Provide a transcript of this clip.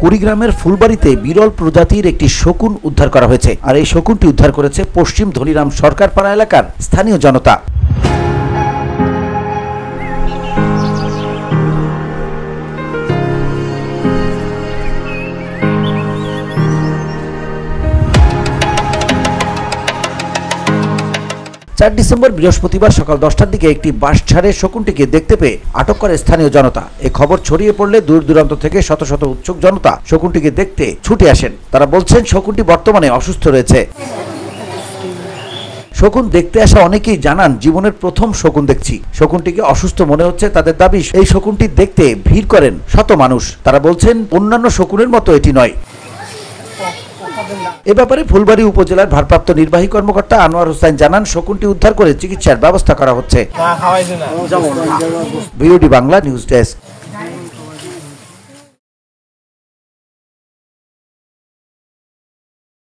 কুড়িগ্রামের ফুলবাড়িতে বিরল প্রজাতির একটি শকুন উদ্ধার করা হয়েছে। আর এই শকুনটি উদ্ধার করেছে পশ্চিম ধনিরাম সরকার পাড়া এলাকার স্থানীয় জনতা। ৪ ডিসেম্বর বৃহস্পতিবার সকাল ১০টার দিকে একটি বাঁশঝাড়ে শকুনটিকে দেখতে পেয়ে আটক করে স্থানীয় জনতা। এই খবর ছড়িয়ে পড়লে দূর দূরান্ত থেকে শত শত উৎসুক জনতা শকুনটিকে দেখতে ছুটে আসেন। তারা বলছেন শকুনটি বর্তমানে অসুস্থ রয়েছে। শকুন দেখতে আসা অনেকেই জানান, জীবনের প্রথম শকুন দেখছি। শকুনটিকে অসুস্থ মনে হচ্ছে তাদের দাবি। এই শকুনটি দেখতে ভিড় করেন শত মানুষ। তারা বলছেন অন্যান্য শকুনের মতো এটি নয়। এ ব্যাপারে ফুলবাড়ী উপজেলার ভারপ্রাপ্ত নির্বাহী কর্মকর্তা আনোয়ার হোসেন জানান, শকুনটি উদ্ধার করে চিকিৎসার ব্যবস্থা করা হচ্ছে। BOD Bangla news desk.